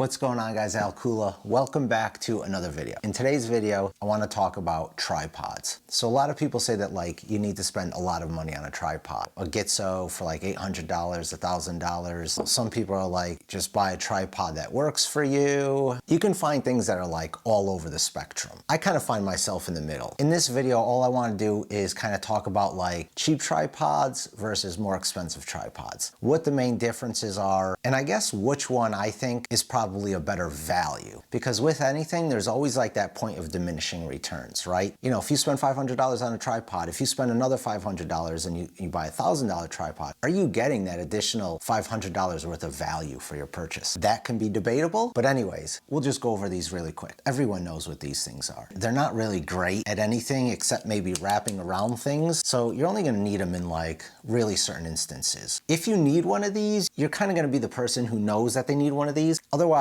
What's going on, guys? Al Kula. Welcome back to another video. In today's video, I want to talk about tripods. So a lot of people say that you need to spend a lot of money on a tripod. A Gitzo for like $800, $1,000. Some people are like, just buy a tripod that works for you. You can find things that are like all over the spectrum. I kind of find myself in the middle. In this video, all I want to do is kind of talk about like cheap tripods versus more expensive tripods. What the main differences are, and I guess which one I think is probably a better value. Because with anything, there's always like that point of diminishing returns, right? You know, if you spend $500 on a tripod, if you spend another $500 and you buy a $1,000 tripod, are you getting that additional $500 worth of value for your purchase? That can be debatable, but anyways, we'll just go over these really quick. Everyone knows what these things are. They're not really great at anything except maybe wrapping around things, so you're only gonna need them in like really certain instances. If you need one of these, you're kind of gonna be the person who knows that they need one of these. Otherwise,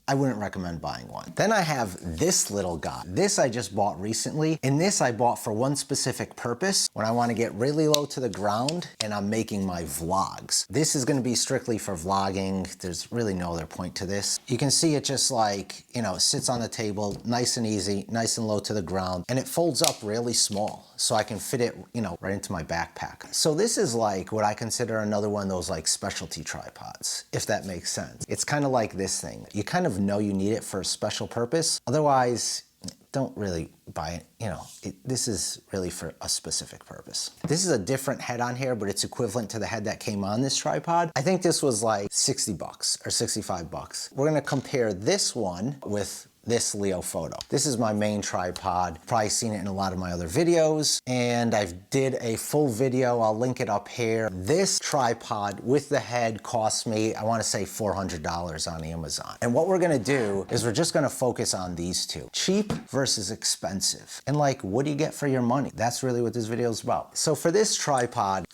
I wouldn't recommend buying one. Then I have this little guy. This I just bought recently, and this I bought for one specific purpose, when I want to get really low to the ground and I'm making my vlogs. This is going to be strictly for vlogging. There's really no other point to this. You can see it just like, you know, sits on the table, nice and easy, nice and low to the ground, and it folds up really small, so I can fit it, you know, right into my backpack. So this is like what I consider another one of those like specialty tripods, if that makes sense. It's kind of like this thing. You kind of know you need it for a special purpose. Otherwise, don't really buy it. You know, this is really for a specific purpose. This is a different head on here, but it's equivalent to the head that came on this tripod. I think this was like 60 bucks or 65 bucks. We're gonna compare this one with this Leofoto. This is my main tripod. Probably seen it in a lot of my other videos, and I did a full video. I'll link it up here. This tripod with the head cost me, I want to say $400 on Amazon. And what we're gonna do is we're just gonna focus on these two. Cheap versus expensive. And like, what do you get for your money? That's really what this video is about. So for this tripod,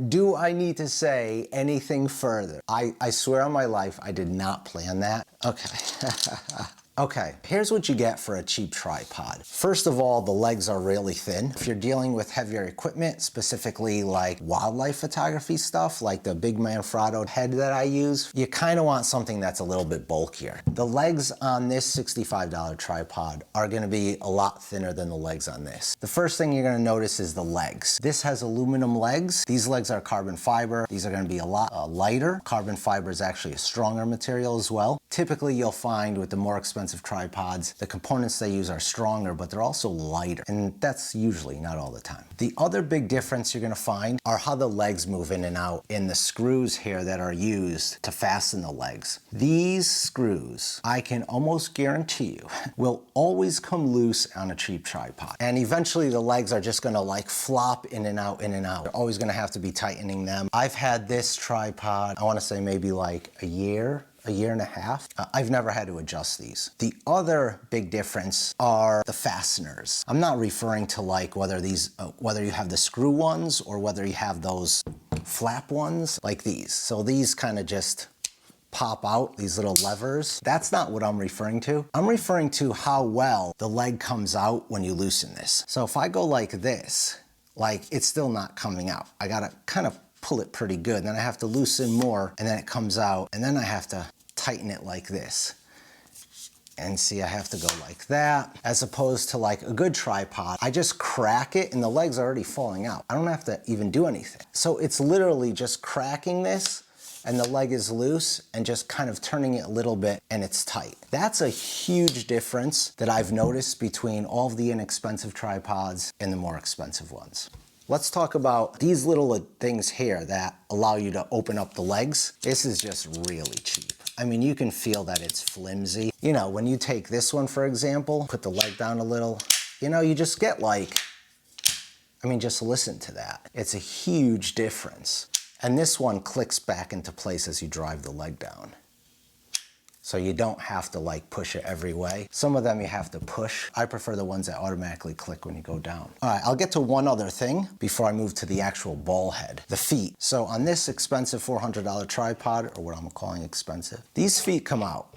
do I need to say anything further? I swear on my life, I did not plan that. Okay. Okay, here's what you get for a cheap tripod. First of all, the legs are really thin. If you're dealing with heavier equipment, specifically like wildlife photography stuff, like the big Manfrotto head that I use, you kind of want something that's a little bit bulkier. The legs on this $65 tripod are gonna be a lot thinner than the legs on this. The first thing you're gonna notice is the legs. This has aluminum legs. These legs are carbon fiber. These are gonna be a lot lighter. Carbon fiber is actually a stronger material as well. Typically, you'll find with the more expensive tripods, the components they use are stronger, but they're also lighter, and that's usually not all the time. The other big difference you're gonna find are how the legs move in and out in the screws here that are used to fasten the legs. These screws, I can almost guarantee you, will always come loose on a cheap tripod. And eventually the legs are just gonna like flop in and out, in and out. You're always gonna have to be tightening them. I've had this tripod, I wanna say maybe like a year and a half. I've never had to adjust these. The other big difference are the fasteners. I'm not referring to like whether you have the screw ones or whether you have those flap ones like these. So these kind of just pop out, these little levers. That's not what I'm referring to. I'm referring to how well the leg comes out when you loosen this. So if I go like this, like it's still not coming out. I gotta kind of pull it pretty good. Then I have to loosen more, and then it comes out, and then I have to tighten it like this. And see, I have to go like that, as opposed to like a good tripod. I just crack it and the legs are already falling out. I don't have to even do anything. So it's literally just cracking this and the leg is loose and just kind of turning it a little bit and it's tight. That's a huge difference that I've noticed between all of the inexpensive tripods and the more expensive ones. Let's talk about these little things here that allow you to open up the legs. This is just really cheap. I mean, you can feel that it's flimsy. You know, when you take this one, for example, put the leg down a little, you know, you just get like, I mean, just listen to that. It's a huge difference. And this one clicks back into place as you drive the leg down. So you don't have to like push it every way. Some of them you have to push. I prefer the ones that automatically click when you go down. All right, I'll get to one other thing before I move to the actual ball head, the feet. So on this expensive $400 tripod, or what I'm calling expensive, these feet come out.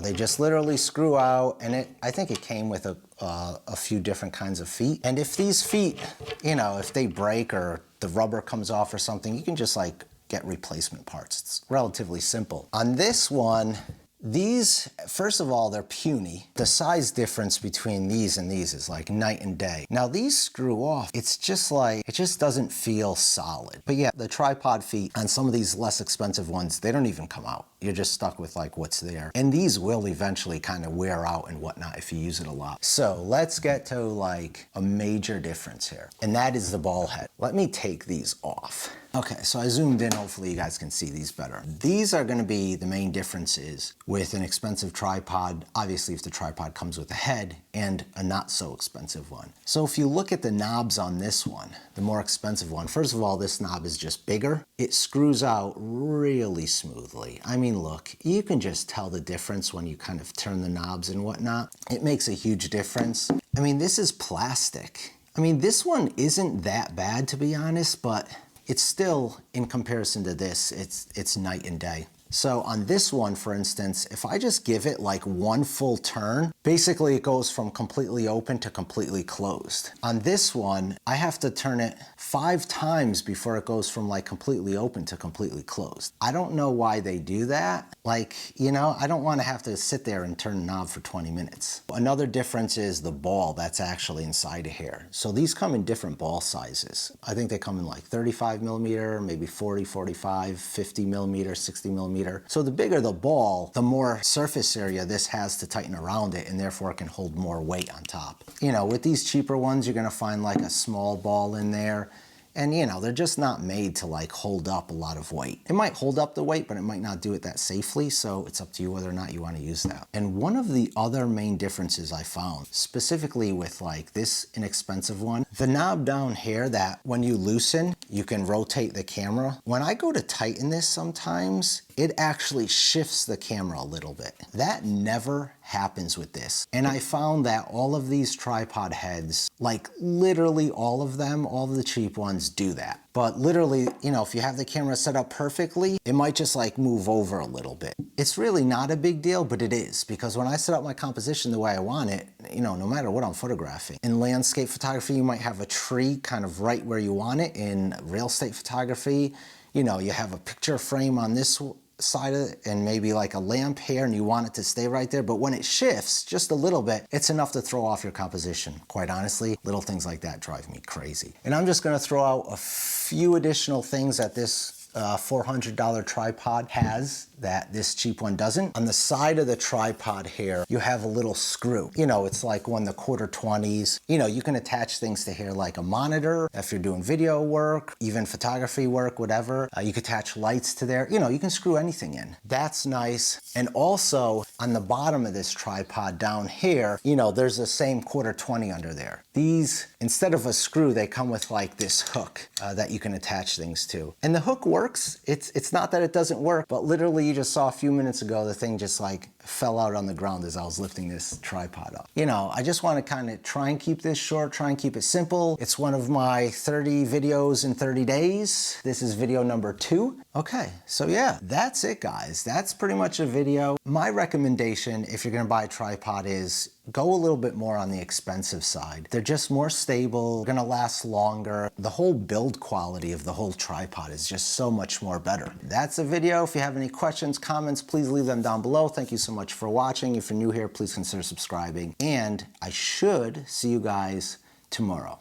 They just literally screw out, and I think it came with a few different kinds of feet. And if these feet, you know, if they break or the rubber comes off or something, you can just like get replacement parts. It's relatively simple. On this one, these, first of all, they're puny. The size difference between these and these is like night and day. Now these screw off. It's just like, it just doesn't feel solid. But yeah, the tripod feet on some of these less expensive ones, they don't even come out. You're just stuck with like what's there. And these will eventually kind of wear out and whatnot if you use it a lot. So let's get to like a major difference here. And that is the ball head. Let me take these off. Okay, so I zoomed in, hopefully you guys can see these better. These are gonna be the main differences with an expensive tripod, obviously if the tripod comes with a head, and a not so expensive one. So if you look at the knobs on this one, the more expensive one, first of all, this knob is just bigger. It screws out really smoothly. I mean, look, you can just tell the difference when you kind of turn the knobs and whatnot. It makes a huge difference. I mean, this is plastic. I mean, this one isn't that bad, to be honest, but it's still, in comparison to this, it's night and day. So on this one, for instance, if I just give it like one full turn, basically it goes from completely open to completely closed. On this one, I have to turn it 5 times before it goes from like completely open to completely closed. I don't know why they do that. Like, you know, I don't want to have to sit there and turn the knob for 20 minutes. Another difference is the ball that's actually inside of here. So these come in different ball sizes. I think they come in like 35 millimeter, maybe 40, 45, 50 millimeter, 60 millimeter. So the bigger the ball, the more surface area this has to tighten around it, and therefore it can hold more weight on top. You know, with these cheaper ones, you're gonna find like a small ball in there. And you know, they're just not made to like hold up a lot of weight. It might hold up the weight, but it might not do it that safely. So it's up to you whether or not you want to use that. And one of the other main differences I found, specifically with like this inexpensive one, the knob down here that when you loosen, you can rotate the camera. When I go to tighten this sometimes, it actually shifts the camera a little bit. That never happens with this. And I found that all of these tripod heads, like literally all of them, all of the cheap ones do that. But literally, you know, if you have the camera set up perfectly, it might just like move over a little bit. It's really not a big deal, but it is, because when I set up my composition the way I want it, you know, no matter what I'm photographing. In landscape photography, you might have a tree kind of right where you want it. In real estate photography, you know, you have a picture frame on this side of it and maybe like a lamp here and you want it to stay right there, but when it shifts just a little bit, it's enough to throw off your composition. Quite honestly, little things like that drive me crazy. And I'm just gonna throw out a few additional things that this $400 tripod has that this cheap one doesn't. On the side of the tripod here, you have a little screw. You know, it's like one of the 1/4-20s. You know, you can attach things to here like a monitor, if you're doing video work, even photography work, whatever. You can attach lights to there. You know, you can screw anything in. That's nice. And also, on the bottom of this tripod down here, you know, there's the same 1/4-20 under there. These, instead of a screw, they come with like this hook that you can attach things to. And the hook works. It's not that it doesn't work, but literally you just saw a few minutes ago, the thing just like fell out on the ground as I was lifting this tripod up. You know, I just want to kind of try and keep this short, try and keep it simple. It's one of my 30 videos in 30 days. This is video number 2. Okay, so yeah, that's it guys. That's pretty much a video. My recommendation if you're gonna buy a tripod is go a little bit more on the expensive side. They're just more stable, gonna last longer. The whole build quality of the whole tripod is just so much more better. That's a video. If you have any questions, comments, please leave them down below. Thank you so much for watching. If you're new here, please consider subscribing. And I should see you guys tomorrow.